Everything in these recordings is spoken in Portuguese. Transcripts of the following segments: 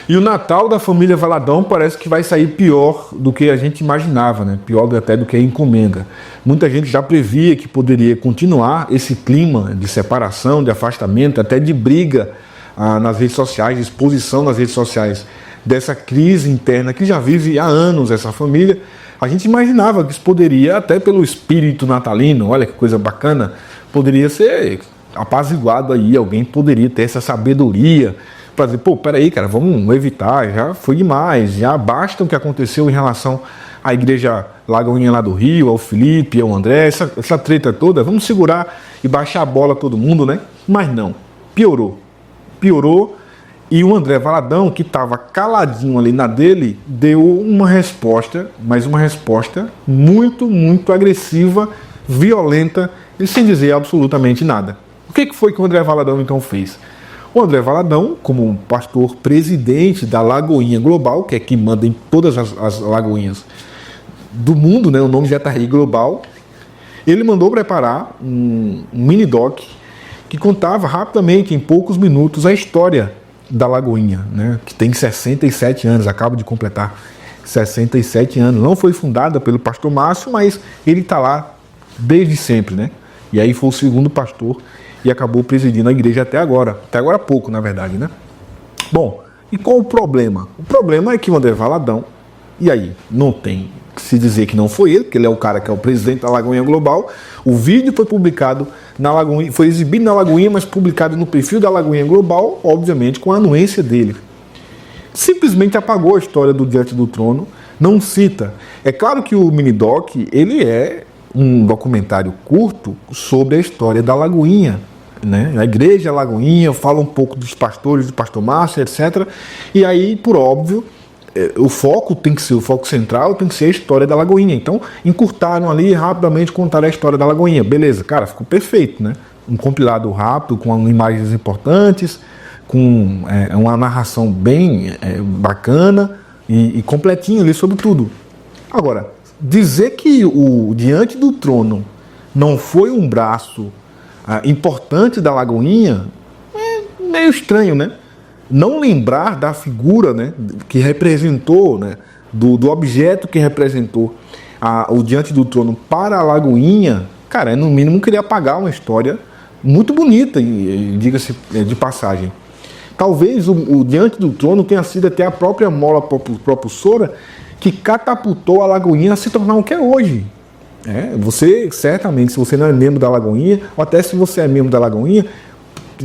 E o Natal da família Valadão parece que vai sair pior do que a gente imaginava, né? Pior até do que a encomenda. Muita gente já previa que poderia continuar esse clima de separação, de afastamento, até de briga nas redes sociais, de exposição nas redes sociais dessa crise interna que já vive há anos essa família. A gente imaginava que isso poderia, até pelo espírito natalino, olha que coisa bacana, poderia ser apaziguado aí, alguém poderia ter essa sabedoria para dizer, pô, peraí, cara, vamos evitar, já foi demais, já basta o que aconteceu em relação à igreja Lagoinha lá do Rio, ao Felipe, ao André, essa treta toda, vamos segurar e baixar a bola todo mundo, né? Mas não, piorou, e o André Valadão, que estava caladinho ali na dele, deu uma resposta, mas uma resposta muito, muito agressiva, violenta e sem dizer absolutamente nada. O que foi que o André Valadão então fez? O André Valadão, como pastor presidente da Lagoinha Global, que é quem manda em todas as lagoinhas do mundo, né? O nome já está aí, Global, ele mandou preparar um mini-doc que contava rapidamente, em poucos minutos, a história da Lagoinha, né? Que tem 67 anos, acaba de completar 67 anos. Não foi fundada pelo pastor Márcio, mas ele está lá desde sempre, né? E aí foi o segundo pastor e acabou presidindo a igreja até agora há pouco, na verdade, né? Bom, e qual o problema? O problema é que o André Valadão, e aí, não tem que se dizer que não foi ele, porque ele é o cara que é o presidente da Lagoinha Global. O vídeo foi publicado na Lagoinha, foi exibido na Lagoinha, mas publicado no perfil da Lagoinha Global, obviamente com a anuência dele. Simplesmente apagou a história do Diante do Trono, não cita. É claro que o mini-doc, ele é um documentário curto sobre a história da Lagoinha, né? A igreja Lagoinha, fala um pouco dos pastores, do pastor Márcio, etc. E aí, por óbvio, o foco tem que ser, o foco central tem que ser a história da Lagoinha. Então, encurtaram ali rapidamente, contaram a história da Lagoinha. Beleza, cara, ficou perfeito, né? Um compilado rápido, com imagens importantes, com uma narração bem bacana e completinho ali sobre tudo. Agora, dizer que o Diante do Trono não foi um braço importante da Lagoinha é meio estranho, né? Não lembrar da figura, né, que representou, né, do objeto que representou o Diante do Trono para a Lagoinha, cara, no mínimo queria apagar uma história muito bonita, diga-se de passagem. Talvez o Diante do Trono tenha sido até a própria mola propulsora que catapultou a Lagoinha a se tornar o que é hoje. Você, certamente, se você não é membro da Lagoinha, ou até se você é membro da Lagoinha,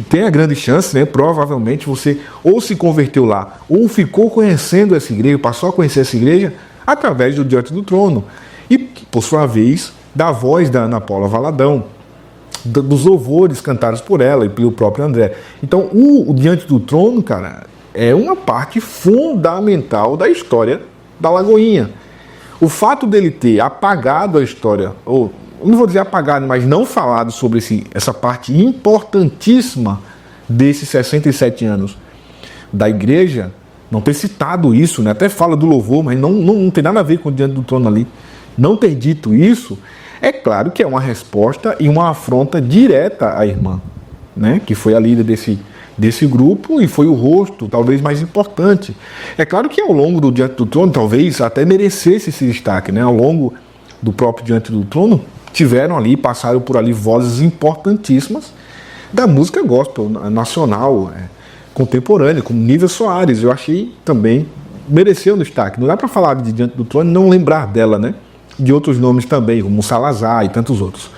tem a grande chance, né? Provavelmente você ou se converteu lá, ou ficou conhecendo essa igreja, passou a conhecer essa igreja através do Diante do Trono. E, por sua vez, da voz da Ana Paula Valadão, dos louvores cantados por ela e pelo próprio André. Então, o Diante do Trono, cara, é uma parte fundamental da história da Lagoinha. O fato dele ter apagado a história, ou não vou dizer apagado, mas não falado sobre essa parte importantíssima desses 67 anos da igreja, não ter citado isso, né? Até fala do louvor, mas não tem nada a ver com o Diante do Trono ali. Não ter dito isso, é claro que é uma resposta e uma afronta direta à irmã, né? Que foi a líder desse grupo e foi o rosto talvez mais importante. É claro que ao longo do Diante do Trono, talvez até merecesse esse destaque, né? Ao longo do próprio Diante do Trono, passaram por ali vozes importantíssimas da música gospel nacional, contemporânea, como Nívia Soares. Eu achei também mereceu um destaque. Não dá para falar de Diante do Trono e não lembrar dela, né? De outros nomes também, como Salazar e tantos outros.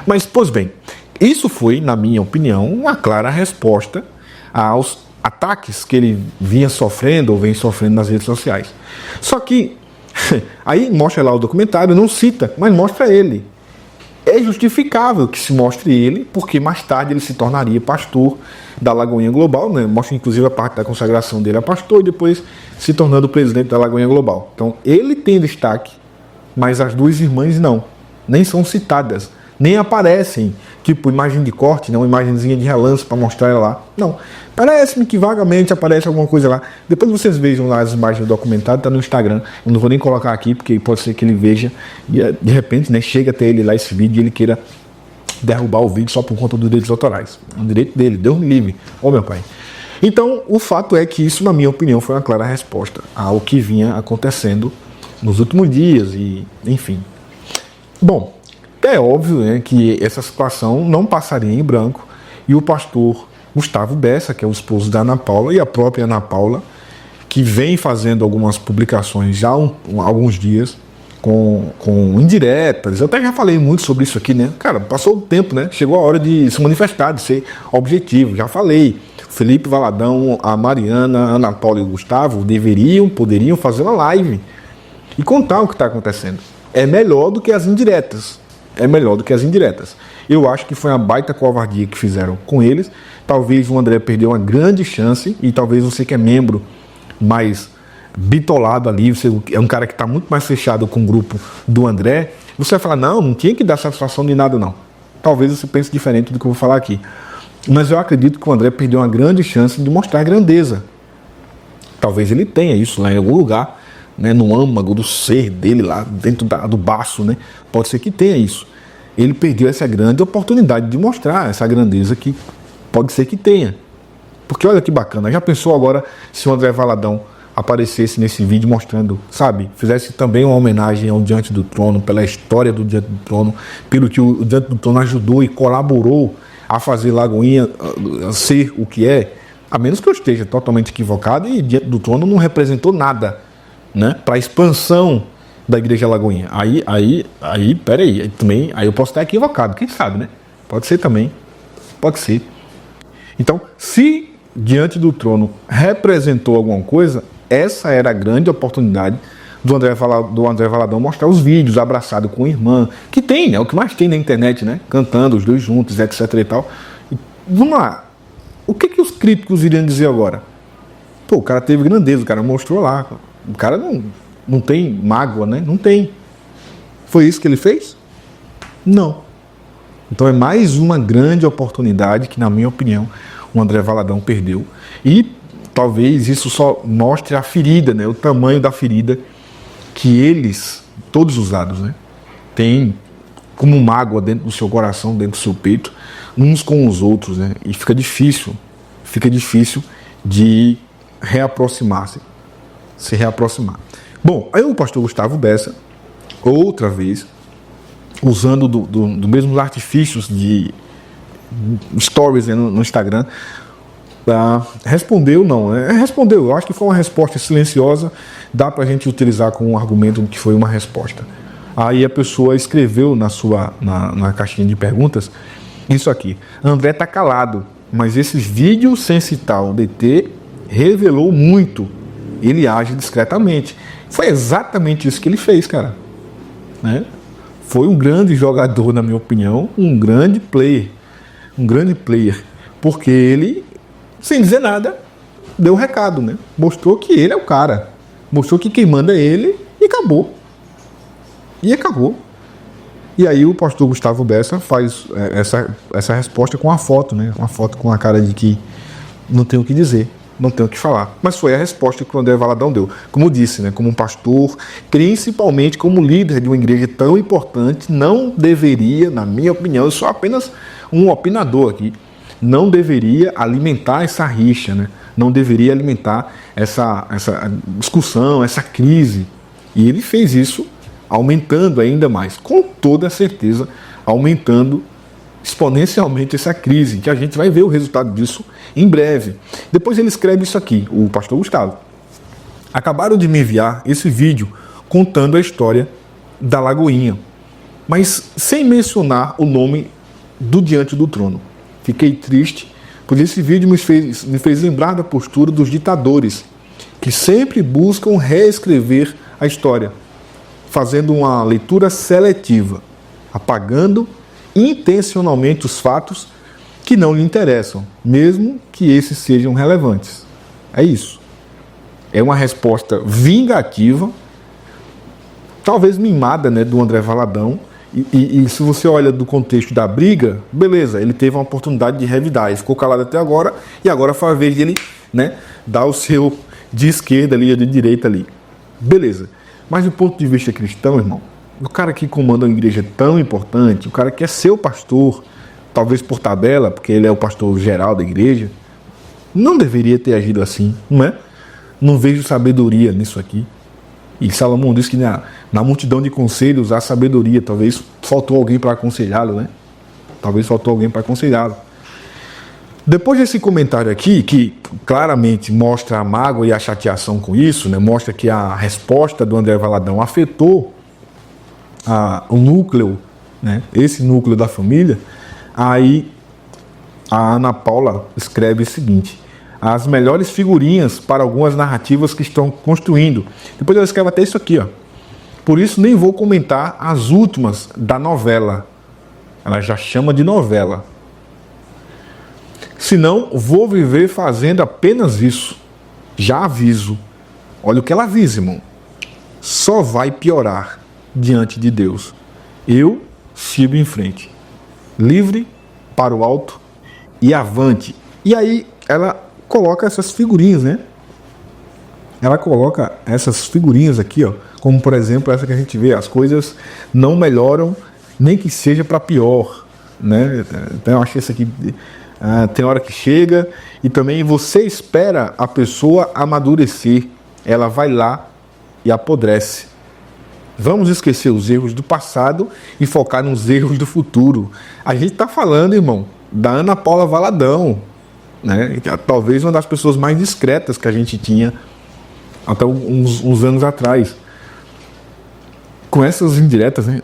Mas, pois bem, isso foi, na minha opinião, uma clara resposta aos ataques que ele vinha sofrendo ou vem sofrendo nas redes sociais. Só que, aí mostra lá o documentário, não cita, mas mostra ele. É justificável que se mostre ele, porque mais tarde ele se tornaria pastor da Lagoinha Global, né? Mostra inclusive a parte da consagração dele a pastor e depois se tornando presidente da Lagoinha Global. Então ele tem destaque, mas as duas irmãs não, nem são citadas, nem aparecem, tipo imagem de corte, né? Uma imagenzinha de relance para mostrar ela lá. Não, parece-me que vagamente aparece alguma coisa lá. Depois vocês vejam lá as imagens do documentário, está no Instagram. Eu não vou nem colocar aqui, porque pode ser que ele veja e de repente, né, chega até ele lá esse vídeo e ele queira derrubar o vídeo só por conta dos direitos autorais. É um direito dele, Deus me livre. Ô meu pai. Então, o fato é que isso, na minha opinião, foi uma clara resposta ao que vinha acontecendo nos últimos dias e, enfim. Bom, é óbvio, né, que essa situação não passaria em branco e o pastor Gustavo Bessa, que é o esposo da Ana Paula, e a própria Ana Paula, que vem fazendo algumas publicações já há alguns dias com indiretas. Eu até já falei muito sobre isso aqui, né? Cara, passou o tempo, né? Chegou a hora de se manifestar, de ser objetivo. Já falei. Felipe Valadão, a Mariana, a Ana Paula e o Gustavo poderiam fazer uma live e contar o que está acontecendo. É melhor do que as indiretas. Eu acho que foi uma baita covardia que fizeram com eles. Talvez o André perdeu uma grande chance e talvez você que é membro mais bitolado ali, você é um cara que está muito mais fechado com o grupo do André, você vai falar, não tinha que dar satisfação de nada não. Talvez você pense diferente do que eu vou falar aqui. Mas eu acredito que o André perdeu uma grande chance de mostrar grandeza. Talvez ele tenha isso lá em algum lugar, né, no âmago do ser dele lá, dentro do baço, né? Pode ser que tenha isso. Ele perdeu essa grande oportunidade de mostrar essa grandeza que pode ser que tenha. Porque olha que bacana, já pensou agora se o André Valadão aparecesse nesse vídeo mostrando, sabe, fizesse também uma homenagem ao Diante do Trono, pela história do Diante do Trono, pelo que o Diante do Trono ajudou e colaborou a fazer Lagoinha ser o que é, a menos que eu esteja totalmente equivocado e Diante do Trono não representou nada, né, para a expansão da Igreja Lagoinha. Peraí, também, aí eu posso estar equivocado, quem sabe, né? Pode ser também, pode ser. Então, se Diante do Trono representou alguma coisa, essa era a grande oportunidade do André Valadão mostrar os vídeos abraçado com a irmã, que tem, né? O que mais tem na internet, né? Cantando os dois juntos, etc e tal. E, vamos lá. O que os críticos iriam dizer agora? Pô, o cara teve grandeza, o cara mostrou lá. O cara não tem mágoa, né? Não tem. Foi isso que ele fez? Não. Então é mais uma grande oportunidade que, na minha opinião, o André Valadão perdeu. E talvez isso só mostre a ferida, né? O tamanho da ferida que eles, todos os lados, né, têm como mágoa dentro do seu coração, dentro do seu peito, uns com os outros, né? E fica difícil de se reaproximar. Bom, aí o pastor Gustavo Bessa, outra vez, usando dos mesmos artifícios de stories, né, no Instagram, respondeu, eu acho que foi uma resposta silenciosa, dá pra gente utilizar como um argumento que foi uma resposta. Aí a pessoa escreveu na caixinha de perguntas isso aqui: André tá calado, mas esses vídeos sem citar o DT revelou muito, ele age discretamente. Foi exatamente isso que ele fez, cara, né? Foi um grande jogador, na minha opinião, um grande player, porque ele, sem dizer nada, deu o recado, né? Mostrou que ele é o cara, mostrou que quem manda é ele e acabou. E aí o pastor Gustavo Bessa faz essa resposta com a foto, né? Uma foto com a cara de que não tem o que dizer, não tem o que falar. Mas foi a resposta que o André Valadão deu. Como disse, né? Como um pastor, principalmente como líder de uma igreja tão importante, não deveria, na minha opinião, eu sou apenas um opinador aqui, não deveria alimentar essa rixa, né? Não deveria alimentar essa discussão, essa crise. E ele fez isso aumentando ainda mais, com toda certeza, aumentando exponencialmente essa crise, que a gente vai ver o resultado disso em breve. Depois ele escreve isso aqui, o pastor Gustavo: acabaram de me enviar esse vídeo contando a história da Lagoinha, mas sem mencionar o nome do Diante do Trono. Fiquei triste, pois esse vídeo me fez lembrar da postura dos ditadores, que sempre buscam reescrever a história, fazendo uma leitura seletiva, apagando intencionalmente os fatos que não lhe interessam, mesmo que esses sejam relevantes. É isso. É uma resposta vingativa, talvez mimada, né, do André Valadão. E se você olha do contexto da briga, beleza, ele teve uma oportunidade de revidar, ele ficou calado até agora, e agora foi a vez dele, né, dar o seu de esquerda ali, de direita ali. Beleza. Mas do ponto de vista cristão, irmão, o cara que comanda uma igreja tão importante, o cara que é seu pastor, talvez por tabela, porque ele é o pastor geral da igreja, Não deveria ter agido assim, não é? Não vejo sabedoria nisso aqui. E Salomão diz que na multidão de conselhos há sabedoria. Talvez faltou alguém para aconselhá-lo, né? Talvez faltou alguém para aconselhá-lo. Depois desse comentário aqui, que claramente mostra a mágoa e a chateação com isso, né? Mostra que a resposta do André Valadão afetou o núcleo, né? Esse núcleo da família. Aí a Ana Paula escreve o seguinte: as melhores figurinhas para algumas narrativas que estão construindo. Depois ela escreve até isso aqui, ó. Por isso nem vou comentar as últimas da novela. Ela já chama de novela. Senão vou viver fazendo apenas isso. Já aviso. Olha o que ela avisa, irmão. Só vai piorar diante de Deus. Eu sigo em frente. Livre, para o alto e avante. E aí ela coloca essas figurinhas, né? Ela coloca essas figurinhas aqui, ó, como por exemplo essa que a gente vê: as coisas não melhoram, nem que seja para pior, né? Então eu acho que essa aqui tem hora que chega. E também você espera a pessoa amadurecer, ela vai lá e apodrece. Vamos esquecer os erros do passado e focar nos erros do futuro. A gente está falando, irmão, da Ana Paula Valadão, né? Talvez uma das pessoas mais discretas que a gente tinha até uns anos atrás. Com essas indiretas, né?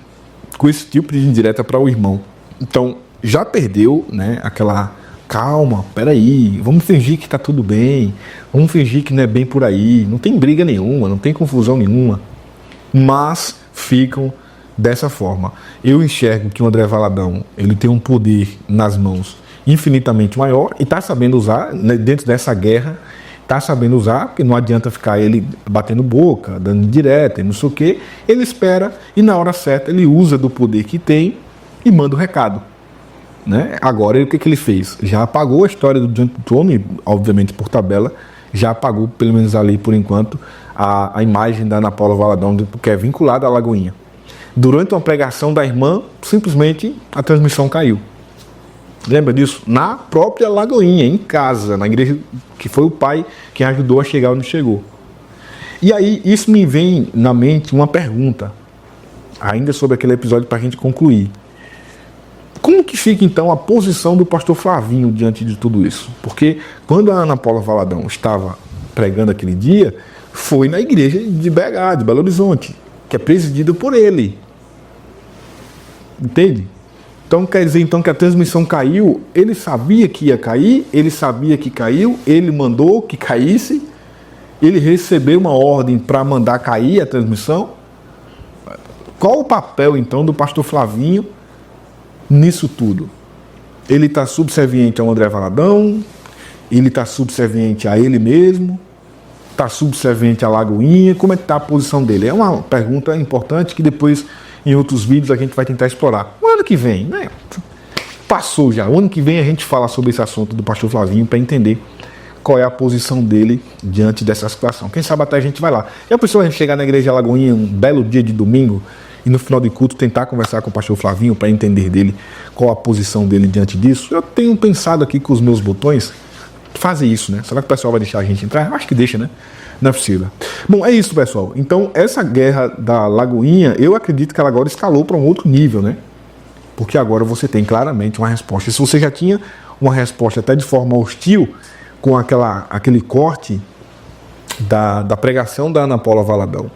Com esse tipo de indireta para o irmão. Então, já perdeu, né, aquela calma, peraí, vamos fingir que está tudo bem, vamos fingir que não é bem por aí, não tem briga nenhuma, não tem confusão nenhuma. Mas ficam dessa forma. Eu enxergo que o André Valadão, ele tem um poder nas mãos infinitamente maior e está sabendo usar, né, dentro dessa guerra, está sabendo usar, porque não adianta ficar ele batendo boca, dando direta e não sei o que. Ele espera e na hora certa ele usa do poder que tem e manda o recado, né? Agora o que ele fez? Já apagou a história do Diante do Trono, e, obviamente por tabela, já apagou, pelo menos ali por enquanto, a imagem da Ana Paula Valadão, que é vinculada à Lagoinha. Durante uma pregação da irmã, simplesmente a transmissão caiu. Lembra disso? Na própria Lagoinha, em casa, na igreja, que foi o pai que ajudou a chegar onde chegou. E aí, isso me vem na mente uma pergunta, ainda sobre aquele episódio para a gente concluir. Como que fica então a posição do pastor Flavinho diante de tudo isso? Porque quando a Ana Paula Valadão estava pregando aquele dia, foi na igreja de BH, de Belo Horizonte, que é presidida por ele. Entende? Então quer dizer então que a transmissão caiu, ele sabia que ia cair, ele sabia que caiu, ele mandou que caísse, ele recebeu uma ordem para mandar cair a transmissão. Qual o papel então do pastor Flavinho nisso tudo? Ele está subserviente ao André Valadão, ele está subserviente a ele mesmo, está subserviente à Lagoinha? Como é que está a posição dele? É uma pergunta importante que depois, em outros vídeos, a gente vai tentar explorar. O ano que vem, né? Passou já. O ano que vem a gente fala sobre esse assunto do pastor Flavinho para entender qual é a posição dele diante dessa situação. Quem sabe até a gente vai lá. E a pessoa chegar na igreja Lagoinha um belo dia de domingo e no final de culto tentar conversar com o pastor Flavinho para entender dele qual a posição dele diante disso. Eu tenho pensado aqui com os meus botões fazer isso, né? Será que o pessoal vai deixar a gente entrar? Acho que deixa, né? Não é possível. Bom, é isso, pessoal. Então, essa guerra da Lagoinha, eu acredito que ela agora escalou para um outro nível, né? Porque agora você tem claramente uma resposta. E se você já tinha uma resposta até de forma hostil, com aquele corte da pregação da Ana Paula Valadão,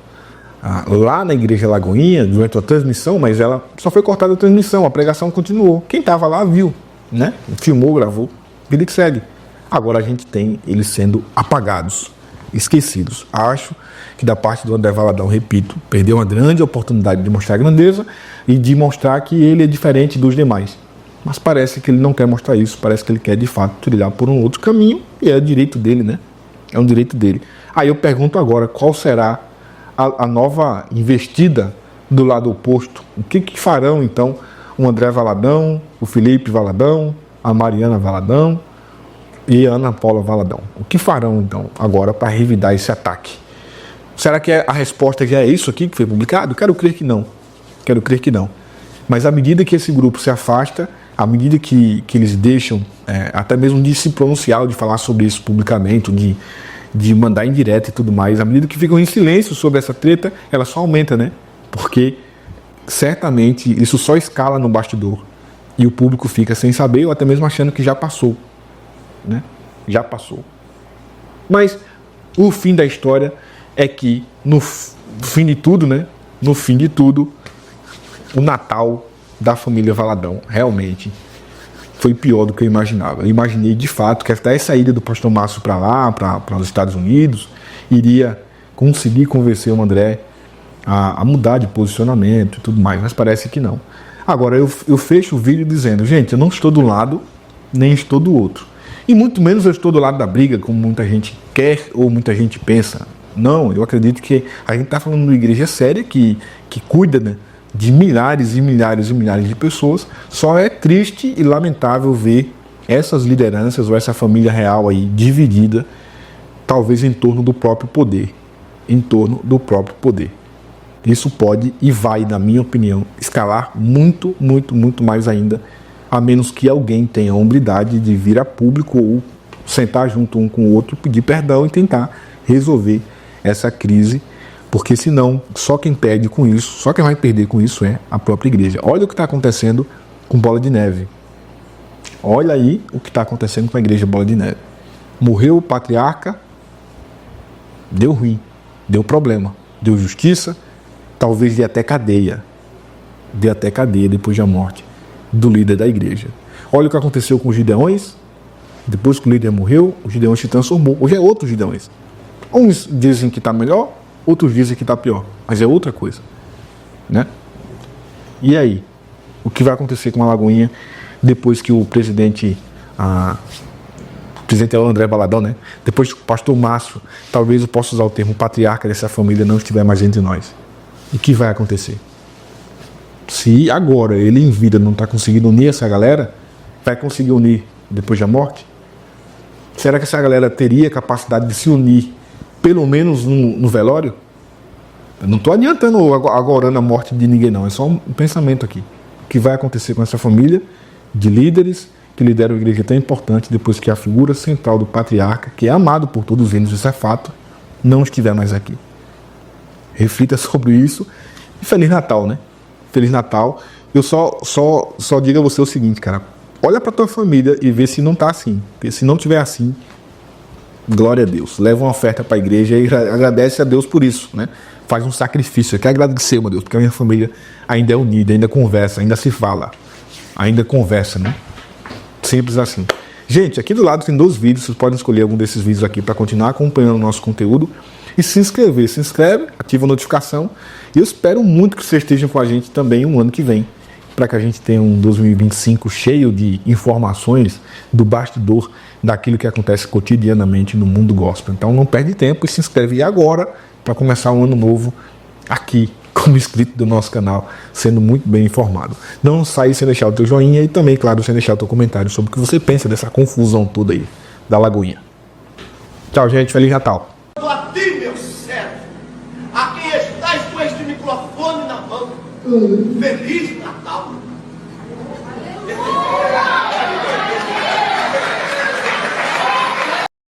lá na igreja Lagoinha, durante a transmissão, mas ela só foi cortada a transmissão, a pregação continuou. Quem estava lá viu, né? Filmou, gravou, vida que segue. Agora a gente tem eles sendo apagados, esquecidos. Acho que da parte do André Valadão, repito, perdeu uma grande oportunidade de mostrar grandeza e de mostrar que ele é diferente dos demais. Mas parece que ele não quer mostrar isso, parece que ele quer de fato trilhar por um outro caminho, e é direito dele, né? É um direito dele. Aí eu pergunto agora, qual será a nova investida do lado oposto? O que farão então o André Valadão, o Felipe Valadão, a Mariana Valadão e a Ana Paula Valadão? O que farão então agora para revidar esse ataque? Será que a resposta já é isso aqui que foi publicado? Quero crer que não. Mas à medida que esse grupo se afasta, à medida que eles deixam, até mesmo de se pronunciar, de falar sobre isso publicamente, de mandar em direto e tudo mais, à medida que ficam em silêncio sobre essa treta, ela só aumenta, né? Porque certamente isso só escala no bastidor e o público fica sem saber ou até mesmo achando que já passou, né? Já passou. Mas o fim da história é que no fim de tudo, né? No fim de tudo, o Natal da família Valadão realmente foi pior do que eu imaginava. Eu imaginei de fato que até a saída do pastor Márcio para lá, para os Estados Unidos, iria conseguir convencer o André a mudar de posicionamento e tudo mais, mas parece que não. Agora eu fecho o vídeo dizendo, gente, eu não estou do lado, nem estou do outro. E muito menos eu estou do lado da briga, como muita gente quer ou muita gente pensa. Não, eu acredito que a gente está falando de uma igreja séria que cuida, né, de milhares e milhares e milhares de pessoas. Só é triste e lamentável ver essas lideranças ou essa família real aí dividida, talvez em torno do próprio poder. Em torno do próprio poder. Isso pode e vai, na minha opinião, escalar muito, muito, muito mais ainda, a menos que alguém tenha a hombridade de vir a público ou sentar junto um com o outro, pedir perdão e tentar resolver essa crise, porque senão só quem perde com isso, só quem vai perder com isso é a própria igreja. Olha o que está acontecendo com Bola de Neve. Olha aí o que está acontecendo com a igreja Bola de Neve. Morreu o patriarca, deu ruim, deu problema, deu justiça, talvez dê até cadeia. Dê até cadeia depois da morte do líder da igreja. Olha o que aconteceu com os Gideões. Depois que o líder morreu, o Gideão se transformou. Hoje é outro Gideões. Uns dizem que está melhor, outros dizem que está pior. Mas é outra coisa, né? E aí? O que vai acontecer com a Lagoinha depois que o presidente... O presidente é o André Valadão, né? Depois que o pastor Márcio, talvez eu possa usar o termo patriarca dessa família, não estiver mais entre nós. E o que vai acontecer? Se agora ele em vida não está conseguindo unir essa galera, vai conseguir unir depois da morte? Será que essa galera teria capacidade de se unir, pelo menos no velório? Eu não estou adiantando agora a morte de ninguém, não. É só um pensamento aqui. O que vai acontecer com essa família de líderes que lideram a igreja tão importante depois que a figura central do patriarca, que é amado por todos eles, isso é fato, não estiver mais aqui? Reflita sobre isso e Feliz Natal, né? Feliz Natal. Eu só digo a você o seguinte, cara. Olha para tua família e vê se não tá assim. Porque se não tiver assim, glória a Deus. Leva uma oferta para a igreja e agradece a Deus por isso, né? Faz um sacrifício. Eu quero agradecer, meu Deus, porque a minha família ainda é unida, ainda conversa, ainda se fala. Ainda conversa, né? Simples assim. Gente, aqui do lado tem 2 vídeos. Vocês podem escolher algum desses vídeos aqui para continuar acompanhando o nosso conteúdo. E se inscrever. Se inscreve, ativa a notificação. E eu espero muito que vocês estejam com a gente também um ano que vem, para que a gente tenha um 2025 cheio de informações do bastidor daquilo que acontece cotidianamente no mundo gospel. Então não perde tempo e se inscreve agora para começar um ano novo aqui, como inscrito do nosso canal, sendo muito bem informado. Não sai sem deixar o teu joinha e também, claro, sem deixar o teu comentário sobre o que você pensa dessa confusão toda aí da Lagoinha. Tchau, gente. Feliz Natal. A ti, meu servo, a quem estás com este microfone na mão, feliz